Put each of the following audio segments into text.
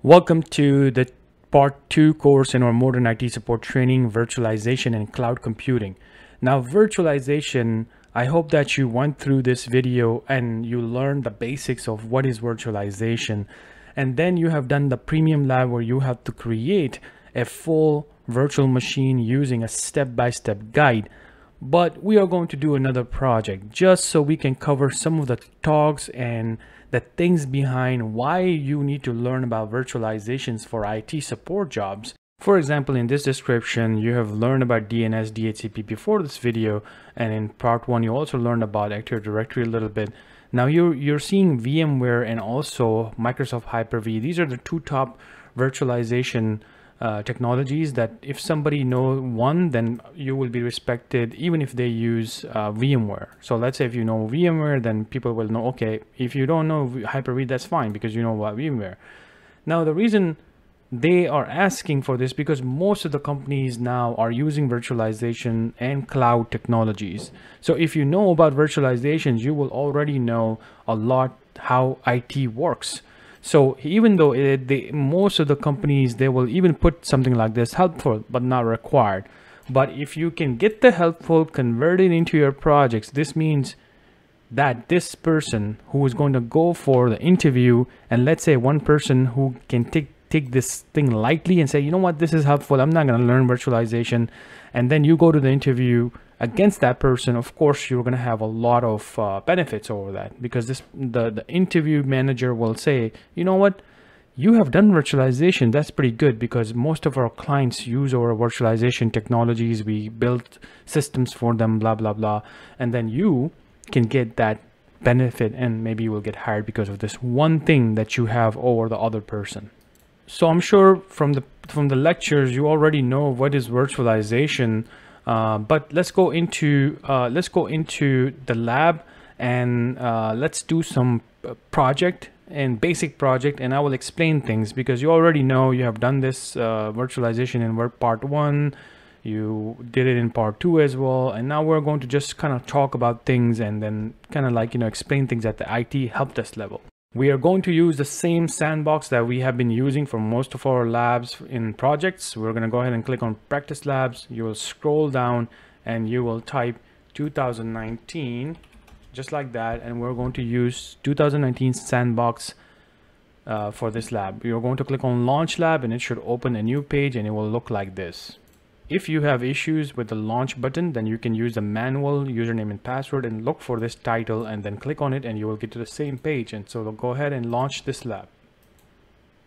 Welcome to the part 2 course in our modern IT support training, virtualization and cloud computing. Now, virtualization, I hope that you went through this video and you learned the basics of what is virtualization. And then you have done the premium lab where you have to create a full virtual machine using a step-by-step guide. But we are going to do another project just so we can cover some of the talks and the things behind why you need to learn about virtualizations for IT support jobs. For example, in this description, you have learned about DNS, DHCP before this video, and in part 1, you also learned about Active Directory a little bit. Now you're seeing VMware and also Microsoft Hyper-V. These are the two top virtualization technologies that if somebody know one, then you will be respected even if they use VMware. So let's say if you know VMware, then people will know, okay, if you don't know Hyper-V, that's fine because you know about VMware. Now the reason they are asking for this because most of the companies now are using virtualization and cloud technologies. So if you know about virtualizations, you will already know a lot how IT works. So even though most of the companies, they will even put something like this, helpful but not required. But if you can get the helpful converted into your projects, this means that this person who is going to go for the interview, and let's say one person who can take this thing lightly and say, you know what, this is helpful, I'm not going to learn virtualization, and then you go to the interview against that person, of course you're going to have a lot of benefits over that, because the interview manager will say, you know what, you have done virtualization, that's pretty good, because most of our clients use our virtualization technologies, we built systems for them, blah blah blah, and then you can get that benefit and maybe you will get hired because of this one thing that you have over the other person. So I'm sure from the lectures you already know what is virtualization. But let's go into the lab and let's do some project and basic project, and I will explain things because you already know, you have done this virtualization in part 1, you did it in part 2 as well, and now we're going to just kind of talk about things and then kind of like, you know, explain things at the IT help desk level. We are going to use the same sandbox that we have been using for most of our labs in projects. We're going to go ahead and click on practice labs. You will scroll down and you will type 2019 just like that, and we're going to use 2019 sandbox for this lab. You're going to click on launch lab and it should open a new page and it will look like this. If you have issues with the launch button, then you can use the manual username and password and look for this title and then click on it and you will get to the same page. And so we'll go ahead and launch this lab.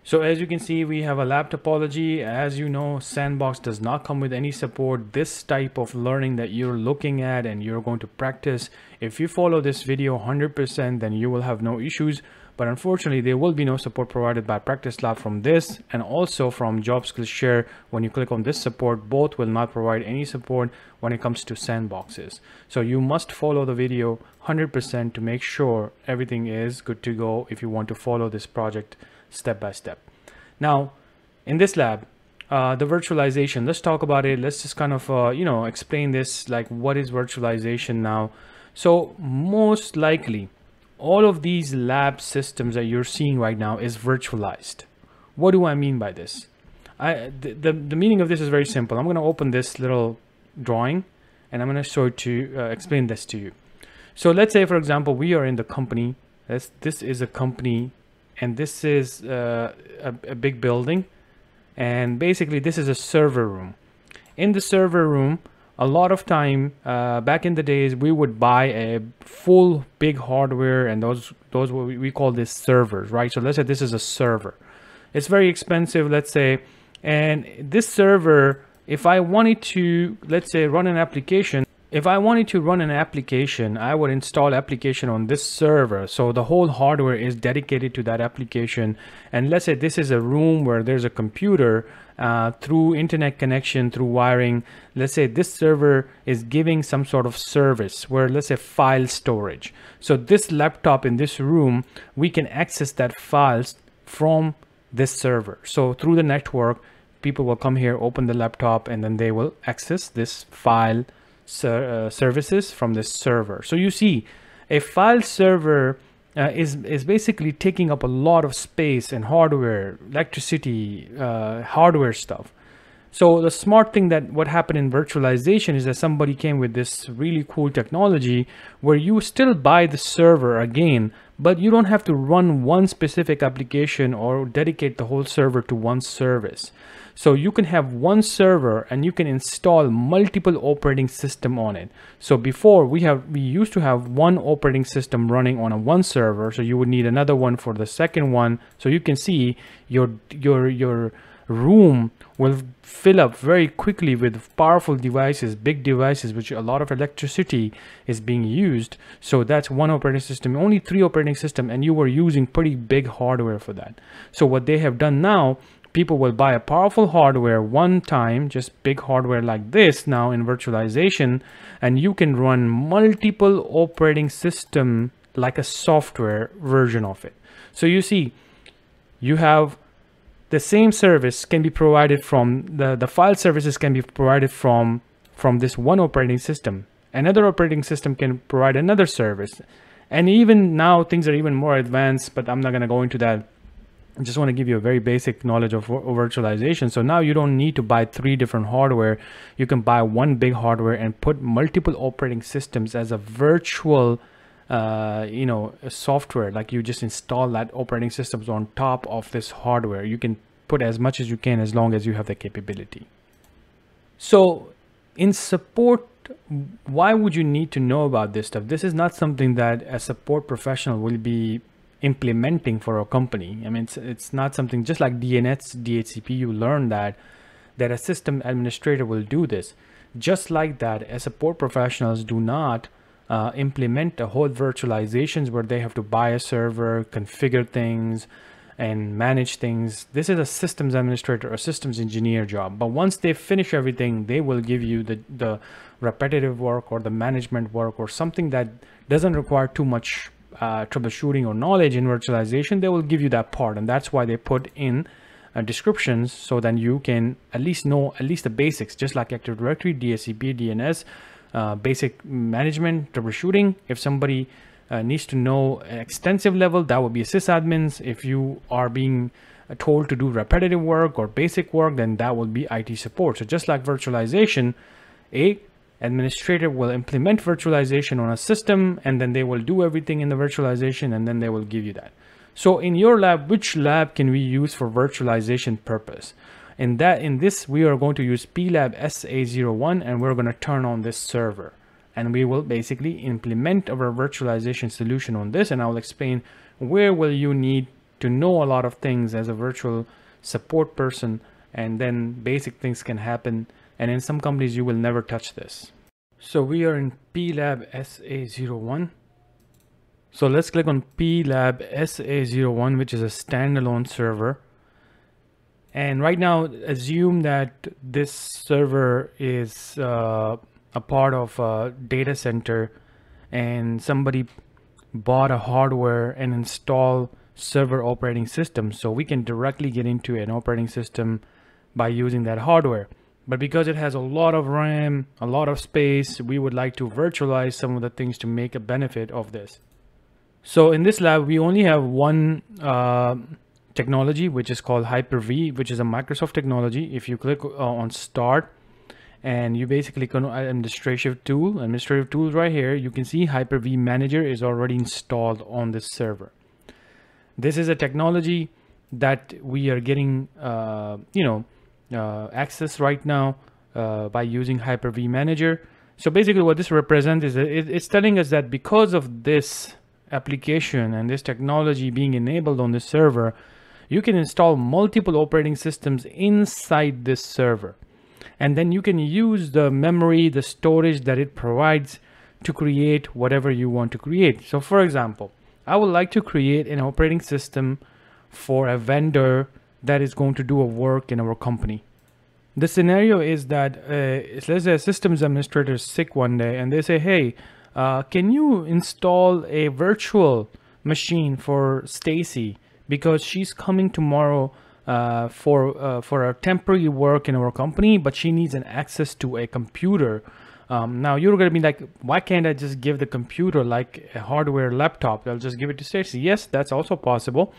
So as you can see, we have a lab topology. As you know, Sandbox does not come with any support. This type of learning that you're looking at and you're going to practice, if you follow this video 100%, then you will have no issues. But unfortunately, there will be no support provided by Practice Lab from this and also from Job Skills Share. When you click on this support, both will not provide any support when it comes to sandboxes. So you must follow the video 100% to make sure everything is good to go if you want to follow this project step by step. Now, in this lab, the virtualization, let's talk about it. Let's just kind of, explain this, like what is virtualization now. So most likely, all of these lab systems that you're seeing right now is virtualized. What do I mean by this? The meaning of this is very simple. I'm going to open this little drawing and I'm going to show to explain this to you. So let's say, for example, we are in the company. This is a company and this is a big building. And basically this is a server room. In the server room, a lot of time back in the days, we would buy a full big hardware, and those we call this servers, right? So let's say this is a server. It's very expensive, let's say, and this server, if I wanted to, let's say, run an application, I would install application on this server. So the whole hardware is dedicated to that application. And let's say this is a room where there's a computer through internet connection, through wiring. Let's say this server is giving some sort of service where, let's say, file storage. So this laptop in this room, we can access that files from this server. So through the network, people will come here, open the laptop, and then they will access this file services from this server. So you see, a file server is basically taking up a lot of space and hardware, electricity, hardware stuff. So the smart thing that what happened in virtualization is that somebody came with this really cool technology where you still buy the server again, but you don't have to run one specific application or dedicate the whole server to one service. So you can have one server and you can install multiple operating system on it. So before we used to have one operating system running on a one server, so you would need another one for the second one. So you can see your room will fill up very quickly with powerful devices, big devices, which a lot of electricity is being used. So that's one operating system, only 3 operating system, and you were using pretty big hardware for that. So what they have done now, people will buy a powerful hardware one time, just big hardware like this now in virtualization, and you can run multiple operating system like a software version of it. So you see, you have the same service can be provided from the file services can be provided from this one operating system. Another operating system can provide another service, and even now things are even more advanced, but I'm not going to go into that. I just want to give you a very basic knowledge of virtualization. So now you don't need to buy 3 different hardware. You can buy one big hardware and put multiple operating systems as a virtual software. Like you just install that operating systems on top of this hardware. You can put as much as you can as long as you have the capability. So in support, why would you need to know about this stuff? This is not something that a support professional will be implementing for a company. I mean, it's not something just like DNS, DHCP. You learn that a system administrator will do this. Just like that, as support professionals do not implement a whole virtualizations where they have to buy a server, configure things, and manage things. This is a systems administrator or systems engineer job. But once they finish everything, they will give you the repetitive work or the management work or something that doesn't require too much troubleshooting or knowledge in virtualization. They will give you that part, and that's why they put in descriptions so that you can at least know at least the basics, just like Active Directory, DHCP, DNS, basic management, troubleshooting. If somebody needs to know extensive level, that would be sysadmins. If you are being told to do repetitive work or basic work, then that will be IT support. So just like virtualization, a administrator will implement virtualization on a system, and then they will do everything in the virtualization, and then they will give you that. So in your lab, which lab can we use for virtualization purpose? In this, we are going to use PLAB SA01, and we're going to turn on this server, and we will basically implement our virtualization solution on this. And I will explain where will you need to know a lot of things as a virtual support person, and then basic things can happen. And in some companies, you will never touch this. So we are in PLAB SA01. So let's click on PLAB SA01, which is a standalone server. And right now, assume that this server is a part of a data center, and somebody bought a hardware and installed server operating system. So we can directly get into an operating system by using that hardware. But because it has a lot of RAM, a lot of space, we would like to virtualize some of the things to make a benefit of this. So in this lab, we only have one technology, which is called Hyper-V, which is a Microsoft technology. If you click on Start, and you basically click on administrative tools right here, you can see Hyper-V Manager is already installed on this server. This is a technology that we are getting, access right now by using Hyper-V Manager. So basically what this represents is it's telling us that because of this application and this technology being enabled on this server, you can install multiple operating systems inside this server. And then you can use the memory, the storage that it provides to create whatever you want to create. So for example, I would like to create an operating system for a vendor that is going to do a work in our company. The scenario is that let's say a systems administrator is sick one day and they say, hey, can you install a virtual machine for Stacy because she's coming tomorrow for a temporary work in our company, but she needs an access to a computer Now you're going to be like, why can't I just give the computer like a hardware laptop? I'll just give it to Stacy. Yes, that's also possible.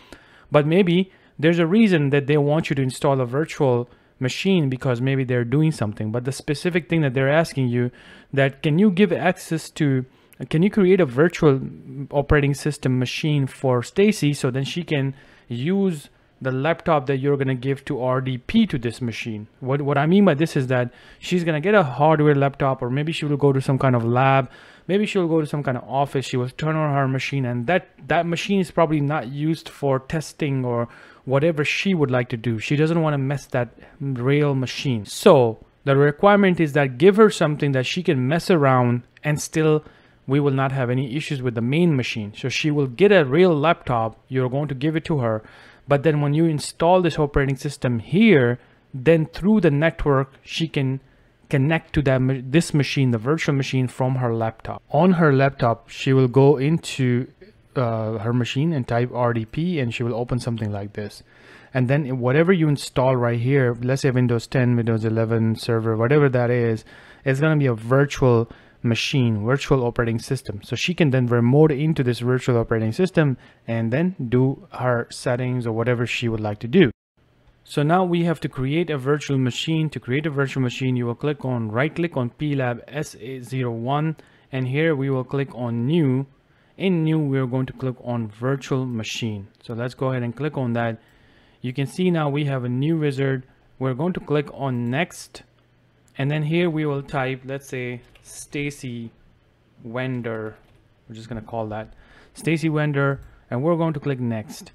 But maybe there's a reason that they want you to install a virtual machine, because maybe they're doing something. But the specific thing that they're asking you, that can you give access to, can you create a virtual operating system machine for Stacy, so then she can use the laptop that you're going to give to RDP to this machine. What I mean by this is that she's going to get a hardware laptop, or maybe she will go to some kind of lab, maybe she'll go to some kind of office, she will turn on her machine, and that machine is probably not used for testing or whatever she would like to do. She doesn't want to mess that real machine. So the requirement is that give her something that she can mess around, and still we will not have any issues with the main machine. So she will get a real laptop, you're going to give it to her, but then when you install this operating system here, then through the network she can connect to this machine, the virtual machine, from her laptop. On her laptop, she will go into her machine and type RDP, and she will open something like this. And then whatever you install right here, let's say Windows 10, Windows 11 server, whatever that is, it's going to be a virtual machine, virtual operating system. So she can then remote into this virtual operating system and then do her settings or whatever she would like to do. So now we have to create a virtual machine. To create a virtual machine, you will click on, right click on PLAB S801, and here we will click on new. In new, we're going to click on virtual machine. So let's go ahead and click on that. You can see now we have a new wizard. We're going to click on next, and then here we will type, let's say, Stacy vendor. We're just going to call that Stacy vendor, and we're going to click next.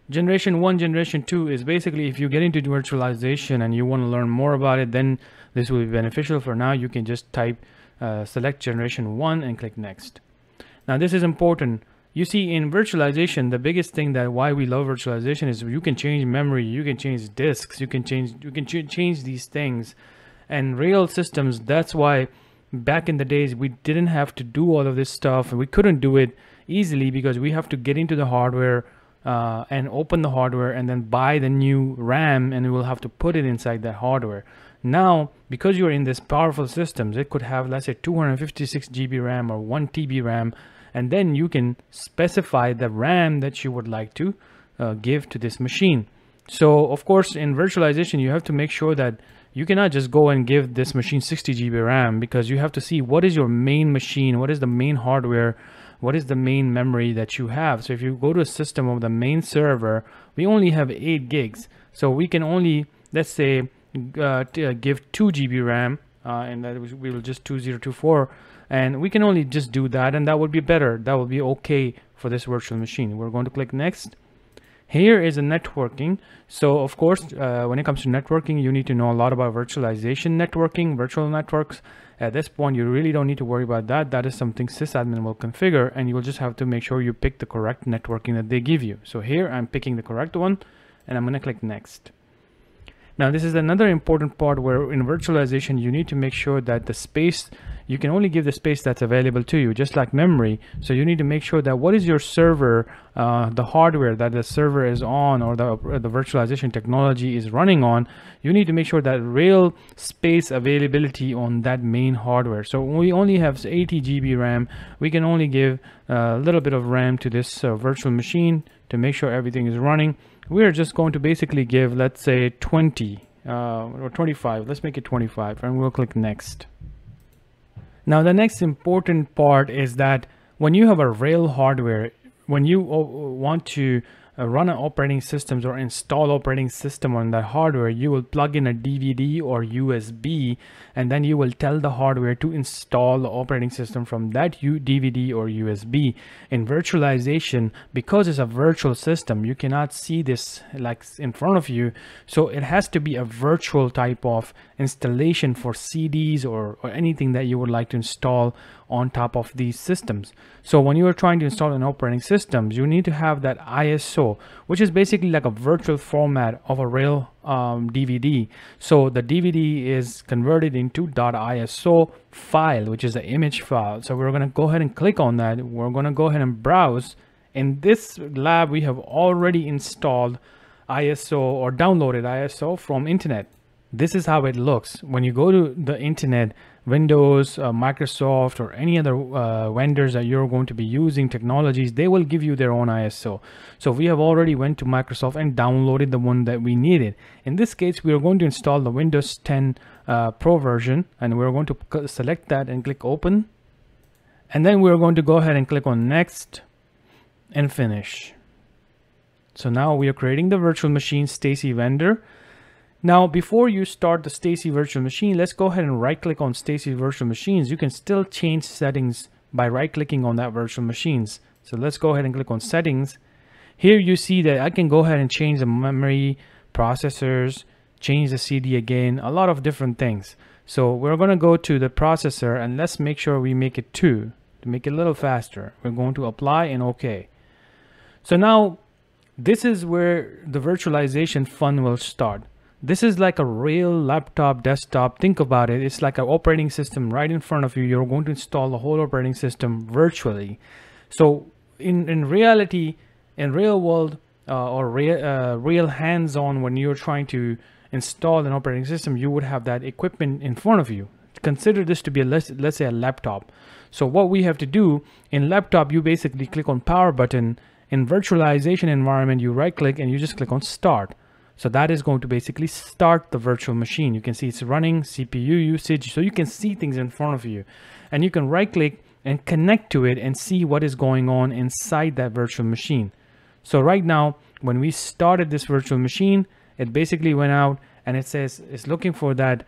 Generation 1, generation 2 is basically, if you get into virtualization and you want to learn more about it, then this will be beneficial. For now, you can just type select generation 1 and click next. Now this is important. You see, in virtualization, the biggest thing that why we love virtualization is you can change memory, you can change disks, you can change these things. And real systems, that's why back in the days we didn't have to do all of this stuff, and we couldn't do it easily because we have to get into the hardware and open the hardware and then buy the new RAM, and we will have to put it inside that hardware. Now, because you're in this powerful systems, it could have, let's say, 256 GB RAM or 1 TB RAM, and then you can specify the RAM that you would like to give to this machine. So of course, in virtualization, you have to make sure that you cannot just go and give this machine 60 GB RAM, because you have to see what is your main machine, what is the main hardware, what is the main memory that you have. So if you go to a system of the main server, we only have 8 gigs. So we can only, let's say, give 2 GB RAM, and that we will just 2024, and we can only just do that, and that would be better. That will be okay for this virtual machine. We're going to click next. Here is a networking. So of course, when it comes to networking, you need to know a lot about virtualization networking, virtual networks. At this point, you really don't need to worry about that. That is something sysadmin will configure, and you'll just have to make sure you pick the correct networking that they give you. So here I'm picking the correct one, and I'm going to click next. Now this is another important part where in virtualization you need to make sure that the space, you can only give the space that's available to you, just like memory. So you need to make sure that what is your server, the hardware that the server is on, or the virtualization technology is running on, you need to make sure that real space availability on that main hardware. So when we only have 80 GB RAM, we can only give a little bit of RAM to this virtual machine to make sure everything is running. We're just going to basically give, let's say, 20 or 25. Let's make it 25, and we'll click next. Now the next important part is that when you have a real hardware, when you want to run an operating systems or install operating system on that hardware, you will plug in a DVD or USB, and then you will tell the hardware to install the operating system from that DVD or USB. In virtualization, because it's a virtual system, you cannot see this like in front of you, so it has to be a virtual type of installation for CDs or anything that you would like to install on top of these systems. So when you are trying to install an operating system, you need to have that ISO, which is basically like a virtual format of a real DVD. So the DVD is converted into .iso file, which is an image file. So we're going to go ahead and click on that. We're going to go ahead and browse. In this lab, we have already installed ISO or downloaded ISO from internet. This is how it looks. When you go to the internet, Windows, Microsoft, or any other vendors that you're going to be using technologies, they will give you their own ISO. So we have already went to Microsoft and downloaded the one that we needed. In this case, we are going to install the Windows 10 Pro version, and we're going to select that and click open. And then we're going to go ahead and click on next and finish. So now we are creating the virtual machine Stacy vendor. Now, before you start the Stacy virtual machine, let's go ahead and right click on Stacy virtual machines. You can still change settings by right clicking on that virtual machines. So let's go ahead and click on settings. Here you see that I can go ahead and change the memory, processors, change the CD again, a lot of different things. So we're going to go to the processor and let's make sure we make it 2 to make it a little faster. We're going to apply and OK. So now this is where the virtualization fun will start. This is like a real laptop, desktop. Think about it. It's like an operating system right in front of you. You're going to install the whole operating system virtually. So in reality, in real world or real hands-on, when you're trying to install an operating system, you would have that equipment in front of you. Consider this to be let's say a laptop. So what we have to do in laptop, you basically click on power button. In virtualization environment, you right click and you just click on start. So that is going to basically start the virtual machine. You can see it's running, CPU usage, so you can see things in front of you. And you can right click and connect to it and see what is going on inside that virtual machine. So right now, when we started this virtual machine, it basically went out and it says it's looking for that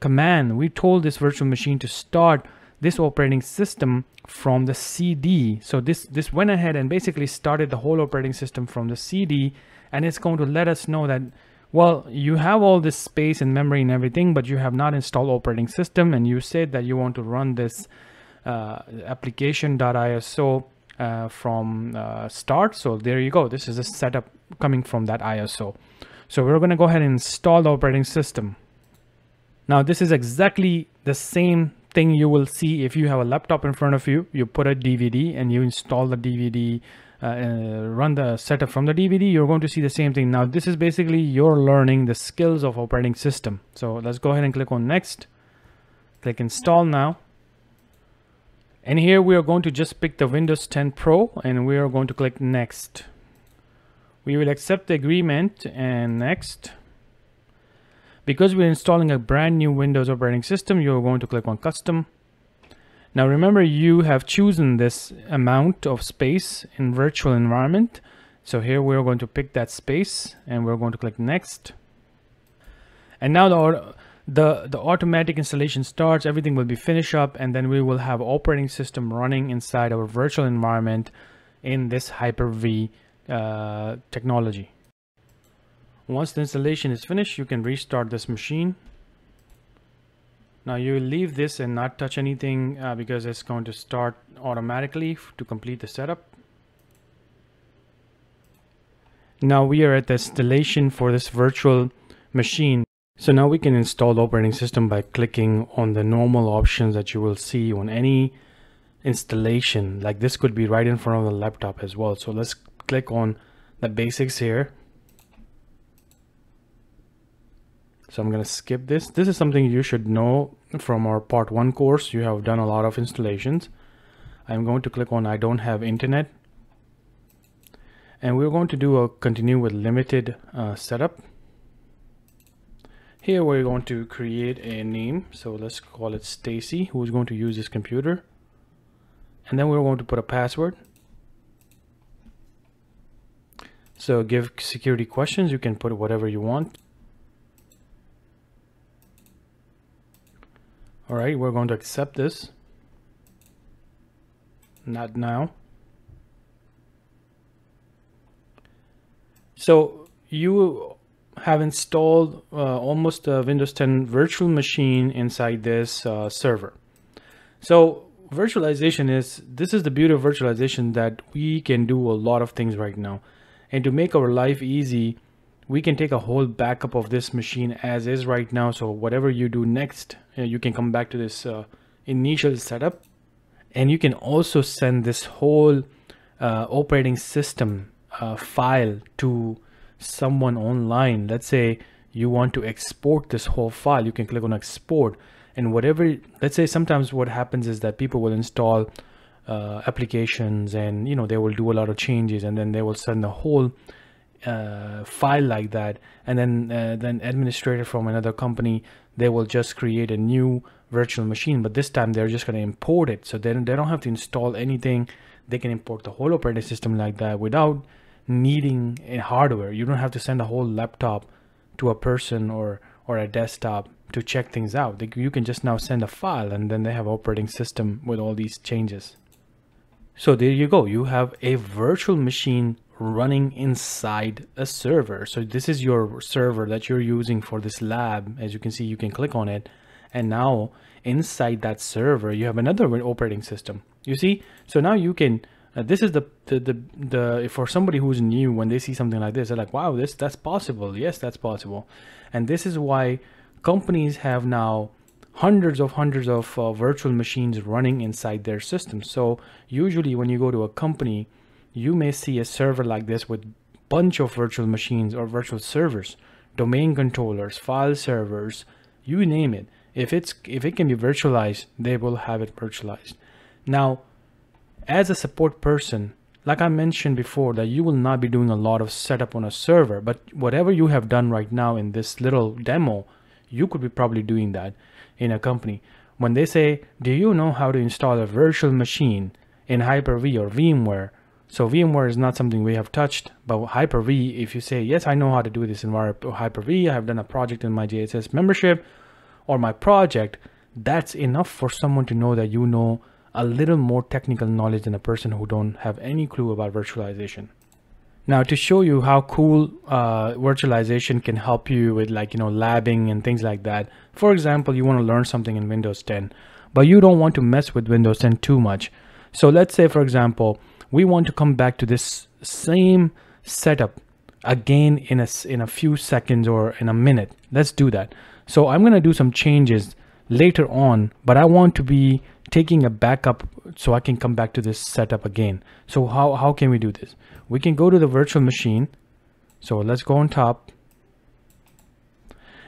command. We told this virtual machine to start this operating system from the CD. So this went ahead and basically started the whole operating system from the CD. And it's going to let us know that, well, you have all this space and memory and everything, but you have not installed operating system, and you said that you want to run this application.iso from start. So there you go. This is a setup coming from that ISO. So we're going to go ahead and install the operating system. Now this is exactly the same thing you will see if you have a laptop in front of you. You put a DVD and you install the DVD, run the setup from the DVD. You're going to see the same thing. Now this is basically you're learning the skills of operating system. So let's go ahead and click on next, click install now. And here we are going to just pick the Windows 10 Pro and we are going to click next. We will accept the agreement and next. Because we're installing a brand new Windows operating system, you're going to click on custom. Now remember, you have chosen this amount of space in virtual environment. So here we're going to pick that space and we're going to click next. And now the automatic installation starts. Everything will be finished up and then we will have operating system running inside our virtual environment in this Hyper-V technology. Once the installation is finished, you can restart this machine. Now you will leave this and not touch anything because it's going to start automatically to complete the setup. Now we are at the installation for this virtual machine. So now we can install the operating system by clicking on the normal options that you will see on any installation. Like this could be right in front of the laptop as well. So let's click on the basics here. So I'm going to skip this. This is something you should know from our part 1 course. You have done a lot of installations. I'm going to click on I don't have internet. And we're going to do a continue with limited setup. Here we're going to create a name. So let's call it Stacy, who is going to use this computer. And then we're going to put a password. So give security questions. You can put whatever you want. All right, we're going to accept this. Not now. So you have installed almost a Windows 10 virtual machine inside this server. So virtualization this is the beauty of virtualization, that we can do a lot of things right now. And to make our life easy, we can take a whole backup of this machine as is right now. So whatever you do next, you can come back to this initial setup. And you can also send this whole operating system file to someone online. Let's say you want to export this whole file, you can click on export. And whatever, let's say sometimes what happens is that people will install applications, and they will do a lot of changes, and then they will send the whole file like that, and then administrator from another company, they will just create a new virtual machine, but this time they're just going to import it, so then they don't have to install anything. They can import the whole operating system like that without needing a hardware. You don't have to send a whole laptop to a person or a desktop to check things out. You can just now send a file, and then they have operating system with all these changes. So there you go, you have a virtual machine running inside a server. So this is your server that you're using for this lab. As you can see, you can click on it, and now inside that server you have another operating system. You see, so now you can this is the for somebody who's new, when they see something like this, they're like, wow, that's possible. Yes, that's possible. And this is why companies have now hundreds of virtual machines running inside their system. So usually when you go to a company, you may see a server like this with bunch of virtual machines or virtual servers, domain controllers, file servers, you name it. If it can be virtualized, they will have it virtualized. Now, as a support person, like I mentioned before, that you will not be doing a lot of setup on a server, but whatever you have done right now in this little demo, you could be probably doing that in a company. When they say, do you know how to install a virtual machine in Hyper-V or VMware? So VMware is not something we have touched, but Hyper-V, if you say, yes, I know how to do this in Hyper-V, I have done a project in my JSS membership or my project, that's enough for someone to know that you know a little more technical knowledge than a person who don't have any clue about virtualization. Now, to show you how cool virtualization can help you with, like, labbing and things like that. For example, you want to learn something in Windows 10, but you don't want to mess with Windows 10 too much. So let's say, for example, we want to come back to this same setup again in a few seconds or in a minute. Let's do that. So I'm going to do some changes later on, but I want to be taking a backup so I can come back to this setup again. So how can we do this? We can go to the virtual machine. So let's go on top.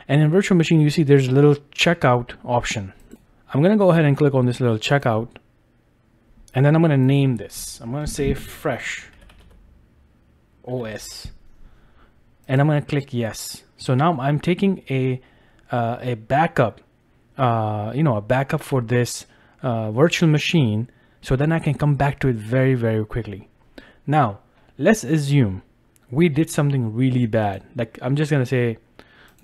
And in virtual machine, you see there's a little checkout option. I'm going to go ahead and click on this little checkout. And then I'm going to name this. I'm going to say Fresh OS. And I'm going to click yes. So now I'm taking a backup, a backup for this virtual machine, so then I can come back to it very, very quickly. Now, let's assume we did something really bad. Like, I'm just going to say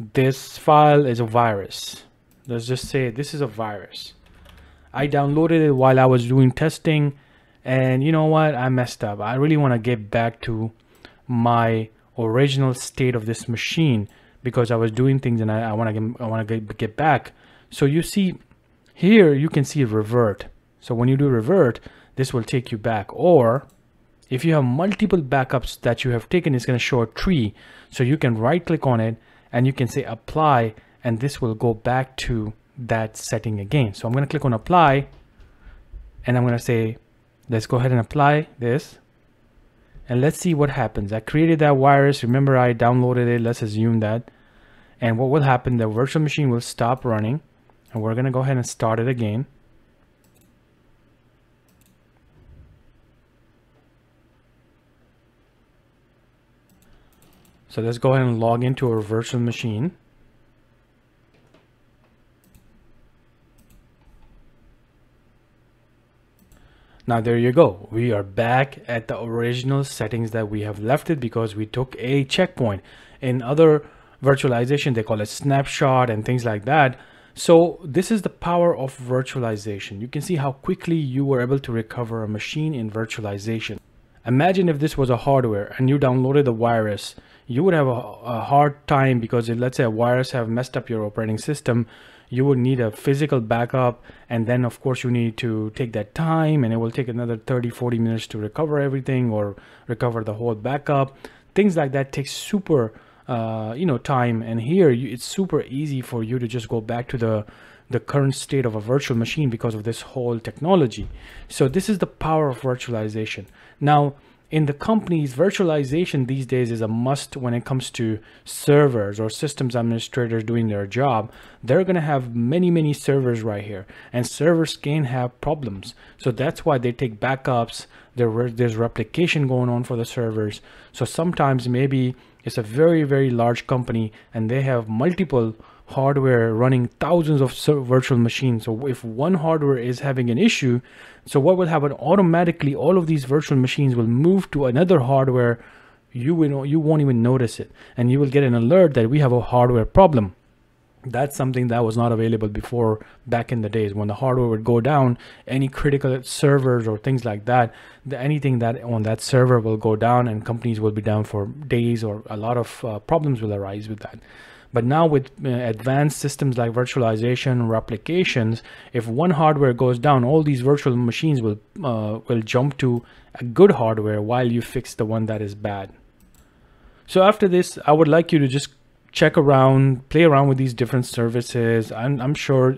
this file is a virus. Let's just say this is a virus. I downloaded it while I was doing testing, and you know what? I messed up. I really want to get back to my original state of this machine because I was doing things, and I want to get back. So you see here, you can see revert. So when you do revert, this will take you back. Or if you have multiple backups that you have taken, it's going to show a tree. So you can right click on it and you can say apply, and this will go back to that setting again. So I'm going to click on apply, and I'm going to say, let's go ahead and apply this. And let's see what happens. I created that virus. Remember, I downloaded it. Let's assume that. And what will happen, the virtual machine will stop running, and we're going to go ahead and start it again. So let's go ahead and log into our virtual machine. Now there you go. We are back at the original settings that we have left it because we took a checkpoint. In other virtualization, they call it snapshot and things like that. So this is the power of virtualization. You can see how quickly you were able to recover a machine in virtualization. Imagine if this was a hardware and you downloaded the virus, you would have a hard time because if, let's say, a virus have messed up your operating system, you would need a physical backup, and then of course you need to take that time, and it will take another 30-40 minutes to recover everything or recover the whole backup. Things like that takes super time, and here it's super easy for you to just go back to the current state of a virtual machine because of this whole technology. So this is the power of virtualization. Now in the companies, virtualization these days is a must when it comes to servers or systems administrators doing their job. They're going to have many servers right here, and servers can have problems. So that's why they take backups. There's replication going on for the servers. So sometimes maybe it's a very large company and they have multiple hardware running thousands of virtual machines. So if one hardware is having an issue, so what will happen, automatically all of these virtual machines will move to another hardware. You won't even notice it, and you will get an alert that we have a hardware problem. That's something that was not available before back in the days. When the hardware would go down, any critical servers or things like that, anything that on that server will go down, and companies will be down for days, or a lot of problems will arise with that. But now with advanced systems like virtualization, replications, if one hardware goes down, all these virtual machines will jump to a good hardware while you fix the one that is bad. So after this, I would like you to just check around, play around with these different services. I'm sure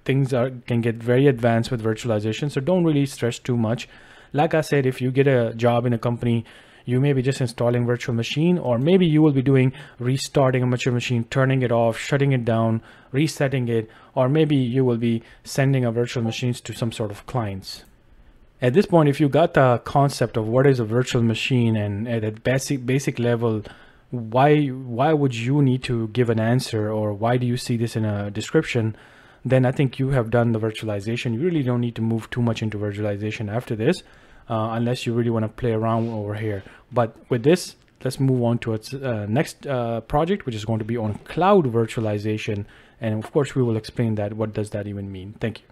things can get very advanced with virtualization, so don't really stress too much. Like I said, if you get a job in a company, you may be just installing virtual machine, or maybe you will be doing restarting a virtual machine, turning it off, shutting it down, resetting it, or maybe you will be sending a virtual machines to some sort of clients. At this point, if you got the concept of what is a virtual machine, and at a basic level, why would you need to give an answer, or why do you see this in a description, then I think you have done the virtualization. You really don't need to move too much into virtualization after this, unless you really want to play around over here. But with this, let's move on to its next project, which is going to be on cloud virtualization. And of course, we will explain that. What does that even mean? Thank you.